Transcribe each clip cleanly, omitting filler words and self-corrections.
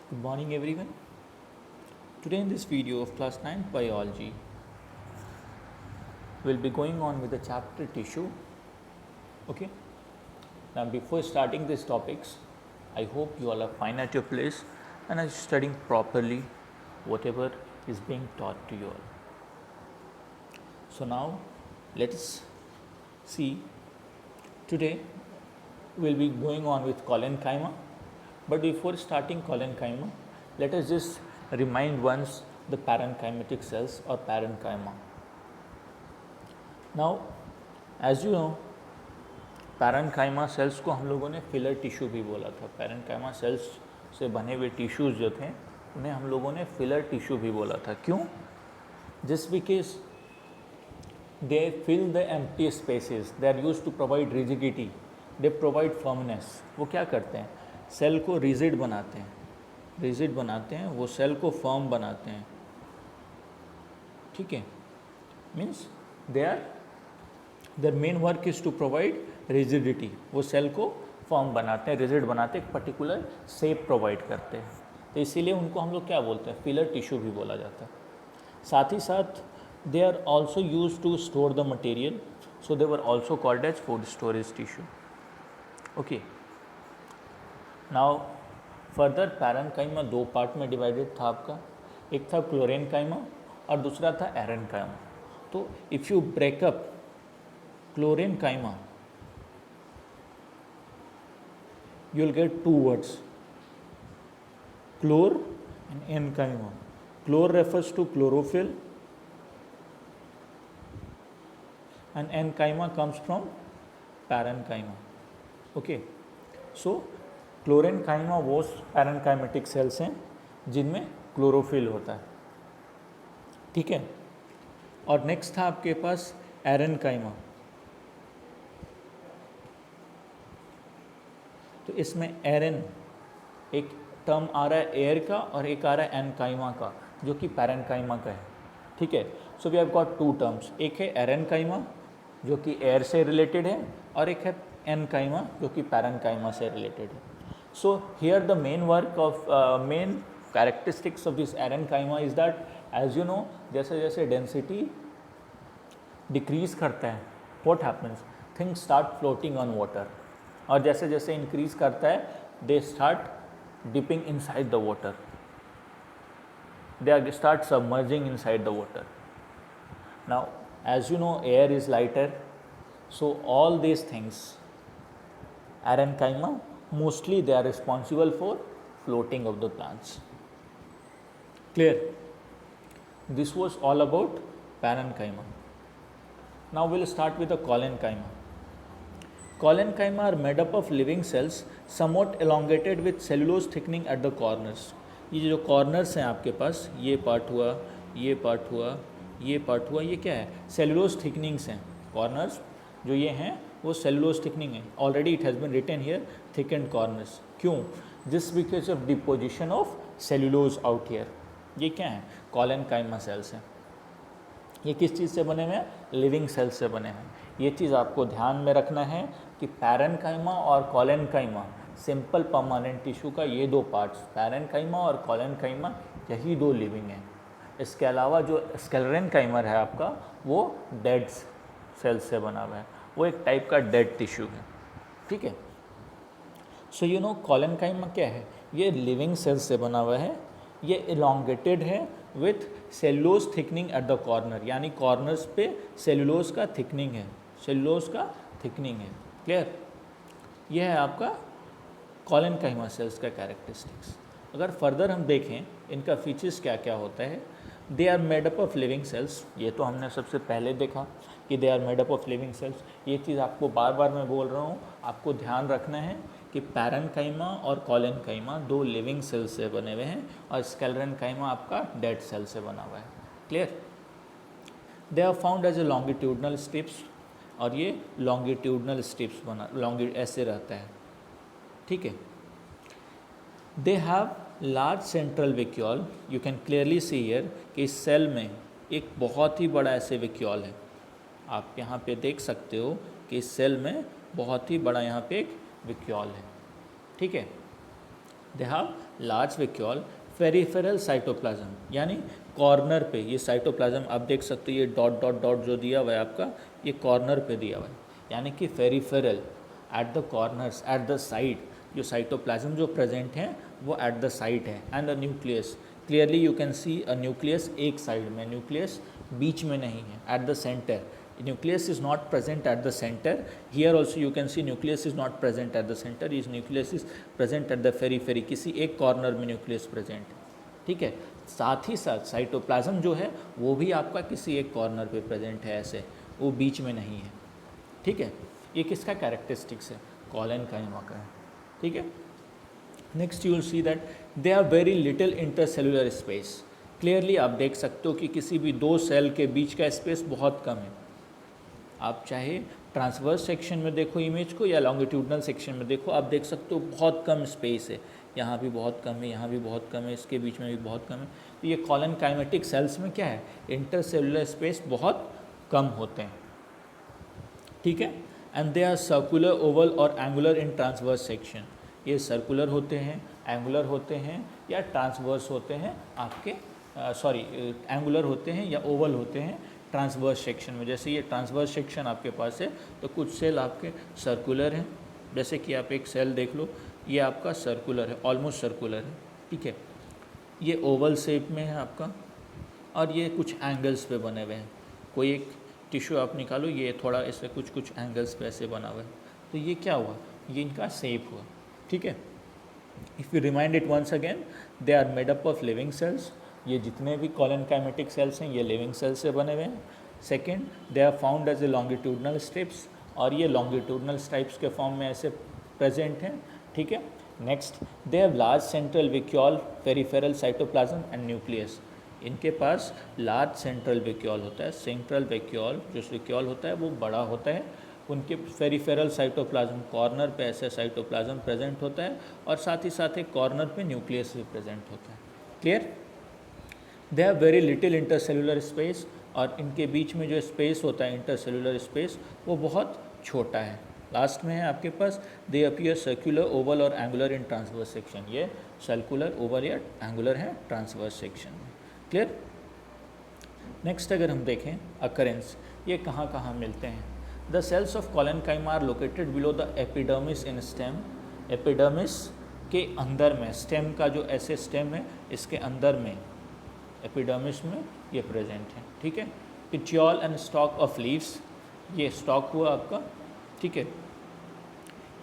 Good morning everyone. Today in this video of class 9 biology, we'll be going on with the chapter tissue. Okay. Now before starting these topics, I hope you all are fine at your place and are studying properly whatever is being taught to you all. So now let us see. Today we'll be going on with collenchyma. But before starting collenchyma, let us just remind once the parenchymatic cells or parenchyma. Now, as you know, parenchyma cells को हम लोगों ने filler tissue भी बोला था. parenchyma cells से बने हुए टिश्यूज जो थे उन्हें हम लोगों ने फिलर टिश्यू भी बोला था. क्यों? Just because they fill the empty spaces, they are used to provide rigidity, they provide firmness. वो क्या करते हैं? सेल को रिजिड बनाते हैं, रिजिड बनाते हैं, वो सेल को फर्म बनाते हैं. ठीक है, means their main work is to provide rigidity. वो सेल को फर्म बनाते हैं, रिजिड बनाते हैं, एक पर्टिकुलर शेप प्रोवाइड करते हैं. तो इसीलिए उनको हम लोग क्या बोलते हैं? फिलर टिश्यू भी बोला जाता है. साथ ही साथ they are also use to store the material, so they were also called as food storage tissue. Okay. Now further parenchyma दो पार्ट में डिवाइडेड था आपका. एक था क्लोरेन्काइमा और दूसरा था एरेन्काइमा. तो if you break up chlorenchyma, you will get two words, chlor and enchyma. Chlor refers to chlorophyll and enchyma comes from parenchyma. Okay, so chlorenchyma वो पैरेन्काइमेटिक सेल्स हैं जिनमें क्लोरोफिल होता है. ठीक है. और नेक्स्ट था आपके पास एरेन्काइमा. तो इसमें एरेन एक टर्म आ रहा है एयर का और एक आ रहा है एनकाइमा का जो कि पैरेन्काइमा का है. ठीक है. So we have got two terms. एक है एरेन्काइमा जो कि एयर से रिलेटेड है और एक है एनकाइमा जो कि पैरेन्काइमा से रिलेटेड है. So here the main work of main characteristics of this aerenchyma is that as you know जैसे जैसे डेंसिटी डिक्रीज करता है what happens, things start floating on water. और जैसे जैसे इंक्रीज करता है they start dipping inside the water, they start submerging inside the water. Now as you know air is lighter, so all these things parenchyma mostly they are responsible for floating of the plants. Clear? This was all about parenchyma. Now we'll start with the collenchyma. Collenchyma are made up of living cells somewhat elongated with cellulose thickening at the corners. ये जो corners हैं आपके पास, ये part हुआ, ये part हुआ, ये part हुआ, ये क्या है? सेलुलोज थिकनिंग्स हैं. कॉर्नर्स जो ये हैं वो सेलुलोज थिकनिंग है. Already it has been written here thickened corners. क्यों? Just because of deposition of cellulose out here. ये क्या है? कॉलेनकाइमा सेल्स हैं. ये किस चीज़ से बने हुए हैं? लिविंग सेल्स से बने हैं. ये चीज़ आपको ध्यान में रखना है कि पैरेन्काइमा और कॉलेनकाइमा सिंपल परमानेंट टिश्यू का ये दो पार्ट्स, पैरेन्काइमा और कॉलेनकाइमा, यही दो लिविंग हैं. इसके अलावा जो स्क्लेरेन्काइमा है आपका वो डेड सेल्स से बना हुआ है, वो एक टाइप का डेड टिश्यू है. ठीक है. सो यू नो कॉलेनकाइमा क्या है? ये लिविंग सेल्स से बना हुआ है. ये इलोंगेटेड है with cellulose thickening at the corner, यानी कॉर्नर्स पे सेलुलोज का थिकनिंग है, सेलुलोज का थिकनिंग है. क्लियर? यह है आपका कॉलेनकाइमा सेल्स का कैरेक्टरिस्टिक्स. अगर फर्दर हम देखें इनका फीचर्स क्या क्या होता है. They are made up of living cells. ये तो हमने सबसे पहले देखा कि they are made up of living cells. ये चीज़ आपको बार बार मैं बोल रहा हूँ, आपको ध्यान रखना है कि पैरेन्काइमा और कॉलेनकाइमा दो लिविंग सेल्स से बने हुए हैं और स्क्लेरेन्काइमा आपका डेड सेल से बना हुआ है. Clear? They are found as a longitudinal strips, और ये लॉन्गिट्यूडनल स्ट्रिप्स बना ऐसे रहता है. ठीक है. They have large central vacuole. You can clearly see here कि इस सेल में एक बहुत ही बड़ा ऐसे वेक्यूल है. आप यहाँ पे देख सकते हो कि इस सेल में बहुत ही बड़ा यहाँ पे एक वेक्यूल है. ठीक है. They have large vacuole peripheral cytoplasm, यानी कॉर्नर पे ये साइटोप्लाज्म आप देख सकते हो, ये डॉट डॉट डॉट जो दिया हुआ है आपका, ये कॉर्नर पे दिया हुआ है, यानी कि peripheral at the corners at the side, जो साइटोप्लाज्म जो प्रेजेंट है वो एट द साइड है। And the nucleus, clearly you can see a nucleus एक साइड में, न्यूक्लियस बीच में नहीं है, at the centre. nucleus is not present at the center. Here also you can see nucleus is not present at the center. Is nucleus is present at the periphery, किसी एक corner में nucleus present है, ठीक है। साथ ही साथ cytoplasm जो है वो भी आपका किसी एक कॉर्नर पे प्रेजेंट है, ऐसे वो बीच में नहीं है, ठीक है। ये किसका कैरेक्टरिस्टिक्स है, कोलेनकाइमा का है, ठीक है। Next you will see that they are very little intercellular space. Clearly आप देख सकते हो कि किसी भी दो सेल के बीच का स्पेस बहुत कम है। आप चाहे ट्रांसवर्स सेक्शन में देखो इमेज को या लॉन्गिट्यूडनल सेक्शन में देखो, आप देख सकते हो बहुत कम स्पेस है, यहाँ भी बहुत कम है, यहाँ भी बहुत कम है, इसके बीच में भी बहुत कम है। तो ये कोलेनकाइमेटिक सेल्स में क्या है, इंटरसेलुलर स्पेस बहुत कम होते हैं, ठीक है। And they are circular, oval और एंगुलर इन ट्रांसवर्स सेक्शन। ये सर्कुलर होते हैं, एंगुलर होते हैं या ट्रांसवर्स होते हैं आपके, एंगुलर होते हैं या ओवल होते हैं ट्रांसवर्स सेक्शन में। जैसे ये ट्रांसवर्स सेक्शन आपके पास है तो कुछ सेल आपके सर्कुलर हैं, जैसे कि आप एक सेल देख लो, ये आपका सर्कुलर है, ऑलमोस्ट सर्कुलर है, ठीक है। ये ओवल शेप में है आपका, और ये कुछ एंगल्स पे बने हुए हैं। कोई एक टिश्यू आप निकालो, ये थोड़ा ऐसे कुछ कुछ एंगल्स पे ऐसे बना हुआ है, तो ये क्या हुआ, ये इनका शेप हुआ, ठीक है। If you remind it once again, they are made up of living cells. ये जितने भी कोलेनकाइमेटिक सेल्स हैं ये लिविंग सेल्स से बने हुए हैं। Second, they are found as a longitudinal strips, और ये लॉन्गिट्यूडनल स्ट्राइप्स के फॉर्म में ऐसे प्रेजेंट हैं, ठीक है। Next, they have large central vacuole, peripheral cytoplasm and nucleus. इनके पास लार्ज सेंट्रल वैक्यूल होता है, सेंट्रल वैक्यूल जो वैक्यूल होता है वो बड़ा होता है। उनके पेरिफेरल साइटोप्लाज्म, कॉर्नर पे ऐसे साइटोप्लाज्म प्रेजेंट होता है, और साथ ही साथ एक कॉर्नर पे न्यूक्लियस भी प्रेजेंट होता है। Clear? They have very little intercellular space, और इनके बीच में जो स्पेस होता है इंटरसेलुलर स्पेस वो बहुत छोटा है। लास्ट में है आपके पास, दे अपीयर सर्कुलर, ओवल और एंगुलर इन ट्रांसवर्स सेक्शन। ये सर्कुलर, ओवल या एंगुलर है ट्रांसवर्स सेक्शन में। क्लियर? नेक्स्ट अगर हम देखें अकरेंस, ये कहाँ कहाँ मिलते हैं। The cells of collenchyma are located below the epidermis in stem. Epidermis के अंदर में, स्टेम का जो ऐसे स्टेम है इसके अंदर में, एपिडर्मिस में ये प्रेजेंट है, ठीक है। पिट्यूल एंड स्टॉक ऑफ लीव्स, ये स्टॉक हुआ आपका, ठीक है,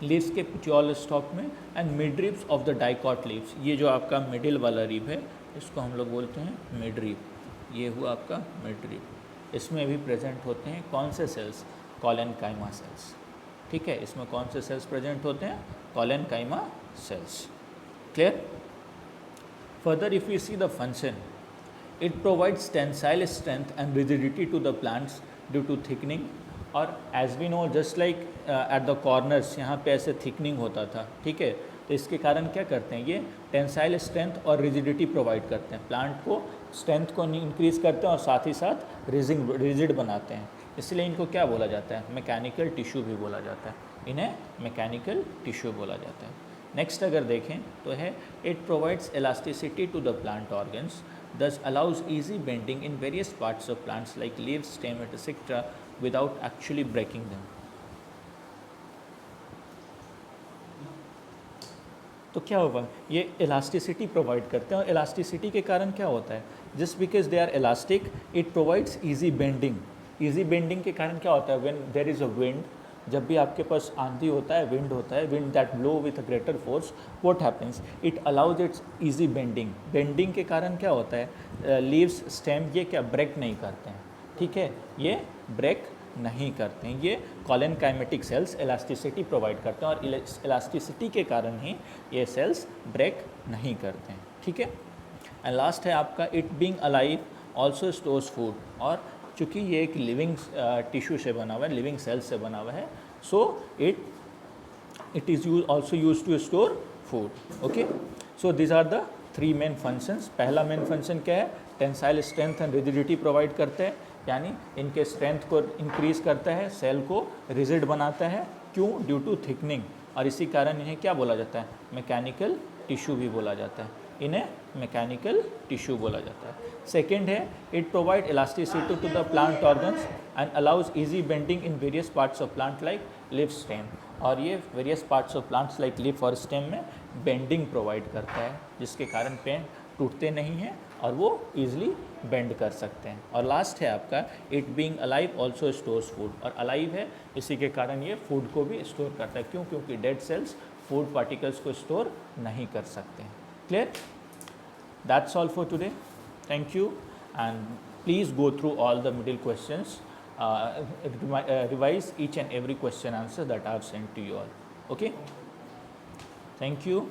लीव्स के पिट्यूल स्टॉक में। And mid ribs of the dicot leaves, ये जो आपका मिडिल वाला रिब है इसको हम लोग बोलते हैं मिड रिब, ये हुआ आपका मिड रिब। इसमें भी प्रेजेंट होते हैं कौन से सेल्स, कोलेनकाइमा सेल्स, ठीक है। इसमें कौन से सेल्स प्रेजेंट होते हैं, collenchyma cells. Clear? Further if you see the function, it provides tensile strength and rigidity to the plants due to thickening, और as we know just like at the corners यहाँ पे ऐसे thickening होता था, ठीक है। तो इसके कारण क्या करते हैं, ये टेंसाइल स्ट्रेंथ और रिजिडिटी प्रोवाइड करते हैं, प्लांट को स्ट्रेंथ को इंक्रीज़ करते हैं और साथ ही साथ रिजिड बनाते हैं। इसलिए इनको क्या बोला जाता है, मैकेनिकल टिश्यू भी बोला जाता है, इन्हें मैकेनिकल टिश्यू बोला जाता है। नेक्स्ट अगर देखें तो है, it provides elasticity to the plant organs, thus allows easy bending in various parts of plants like leaves, stem, etc. without actually breaking them. तो क्या होगा, ये elasticity प्रोवाइड करते हैं, और elasticity के कारण क्या होता है, just because they are elastic it provides easy bending. easy bending के कारण क्या होता है, when there is a wind, जब भी आपके पास आंधी होता है, विंड होता है, wind that blow with a greater force, what happens, it allows it's easy bending. Bending के कारण क्या होता है, लीव्स, स्टेम, ये क्या ब्रेक नहीं करते हैं, ठीक है, ये ब्रेक नहीं करते हैं। ये कोलेनकाइमेटिक सेल्स इलास्टिसिटी प्रोवाइड करते हैं, और इलास्टिसिटी के कारण ही ये सेल्स ब्रेक नहीं करते हैं, ठीक है। एंड लास्ट है आपका, it being alive also stores food, और चूँकि ये एक लिविंग टिश्यू से बना हुआ है, लिविंग सेल्स से बना हुआ है, so it is also use to store food. Okay, so these are the three main functions. पहला मेन फंक्शन क्या है, tensile strength and rigidity provide करते हैं, यानी इनके स्ट्रेंथ को इंक्रीज करता है, सेल को रिजिड बनाता है। क्यों? ड्यू टू थिकनिंग, और इसी कारण इन्हें क्या बोला जाता है, मैकेनिकल टिश्यू भी बोला जाता है, इन्हें मैकेनिकल टिश्यू बोला जाता है। सेकेंड है, it provide elasticity to the plant organs and allows easy bending in various parts of plant like leaf stem, और ये various parts of plants like leaf और स्टेम में बेंडिंग प्रोवाइड करता है, जिसके कारण पेड़ टूटते नहीं हैं और वो ईजिली बेंड कर सकते हैं। और लास्ट है आपका, it being alive also stores food, और अलाइव है इसी के कारण ये फूड को भी स्टोर करता है। क्यों? क्योंकि डेड सेल्स फूड पार्टिकल्स को स्टोर नहीं कर सकते हैं। Clear? That's all for today. Thank you and please go through all the middle questions, revise each and every question answer that I have sent to you all. Okay? Thank you.